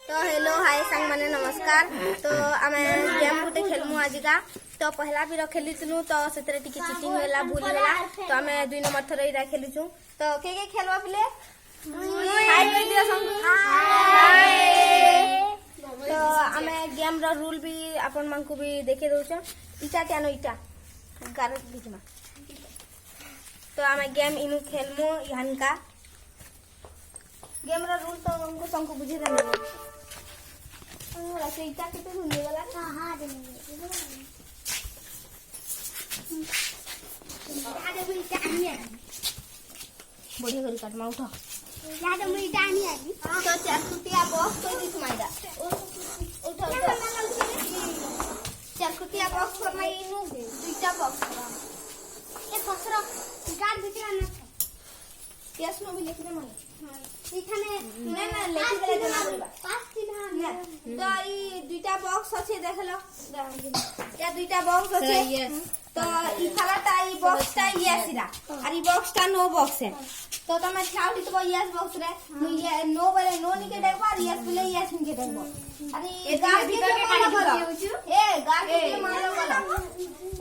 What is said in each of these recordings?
तो hello hi सांग माने नमस्कार। तो आमे गेम गुटे खेलमु आजिका। तो पहला भी खेलीथनु तो सेतरे टिके चीटिंग होला भूल गला। तो आमे 2 नंबर थरे इरा खेलीछु। तो के खेलवा पिले हाय कर दिया संग हाय। तो आमे गेम रो रूल भी अपन मन को भी देखे दोछ। इटा त्यानो इटा गार बीच में। तो आमे गेम इनु खेलमु यहां का गेम रो रूल तो हमको संग बुझे देना। ऐसे इटा के तो भूल गला। हां दे आदे मुई टानी आ बढ़िया करी काट मा उठा याद मुई टानी आ तो चार कुटिया बॉक्स तो दिख माइदा उठा उठा चार कुटिया बॉक्स पर माई इनु दुईटा बॉक्स ए फसरा गार बिटिया न केस नो भी लिख दे माने এখানে না না লিখে দিলে তো না বলবা পাঁচ দিন না তো এই দুইটা বক্স আছে দেখলো এটা দুইটা বক্স আছে তো এই খালাটা এই বক্সটা ইয়াসিরা আর এই বক্সটা নো বক্স है तो તમે ખ્યાલ દીતો યસ બોક્સ રે નો বলে নো নিকে দেখবা আর યસ বলে યસ নিকে দেখবা আরে গার ভিতর কে কাটি দিও এ গার কে মারলো গলা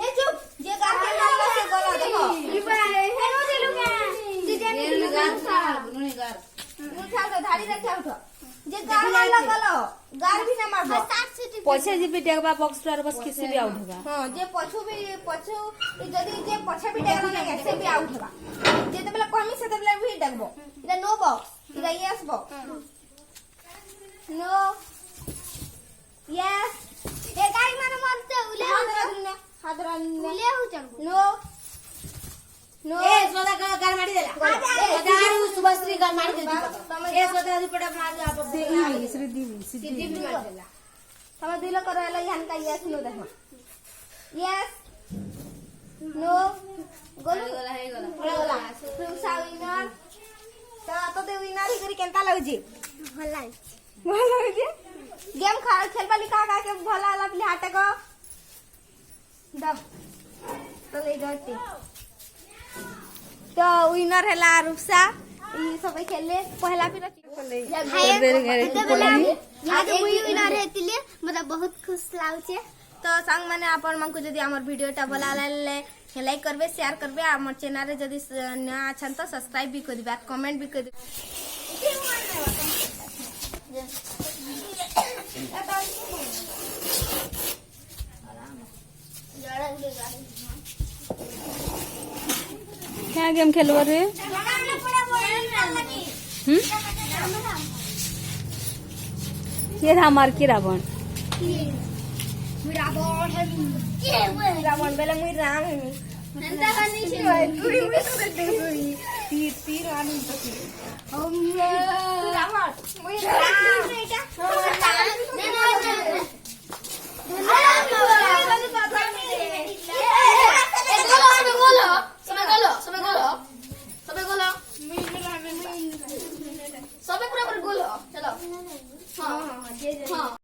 এ চুপ যে গার কে মারলো সে গলা দেখো ইবা হেনো দিলু কে তুই জানি গার সারা বুনুনি গার उठा तो धाड़ी रखे उठो जे गार मारला गलो गार भी ना मारबो पछे जे भी डेगबा बॉक्स पर बस किसी भी आउट होगा। हां जे पछु जदी जे पछे भी डेगबा ना ऐसे भी आउट होगा। जे तबला कमी से तबला भी डेगबो इदा नो बॉक्स इदा यस बॉक्स नो यस ए गाय माने मरते उले हादरा उले हो चढ़बो नो नो ए सोदा गार मारी देला गार सुबश्री गार मारी देला ए सोदा दुपटा मार आप देवी सिद्धि भी मार देला तमे दिलो करला यहां का यस नो देखो यस नो गोल गला फिर साविनर तो ते विनर ही करी केनता लागजी भला लागजी गेम खेलबाली का के भला आला प्ले हाटे को दब तो ले जाती तो विनर हैला रुपसा ई सब खेले पहला फिर आज मुई विनर हेतिले मतलब बहुत खुश लाउचे। तो संग माने आपन मन को जदी हमर वीडियोटा भला लागले लाइक करबे शेयर करबे हमर चैनल रे जदी नया अछन तो सब्सक्राइब भी कर दिबे कमेंट भी कर दिबे। क्या गेम खेलबो रे ये हमार की रावण रावण बेला मुई राम हमी नंदा हनी छी पूरी मुई तो करते तीर तीर आनी तो रावण मुई राम बेटा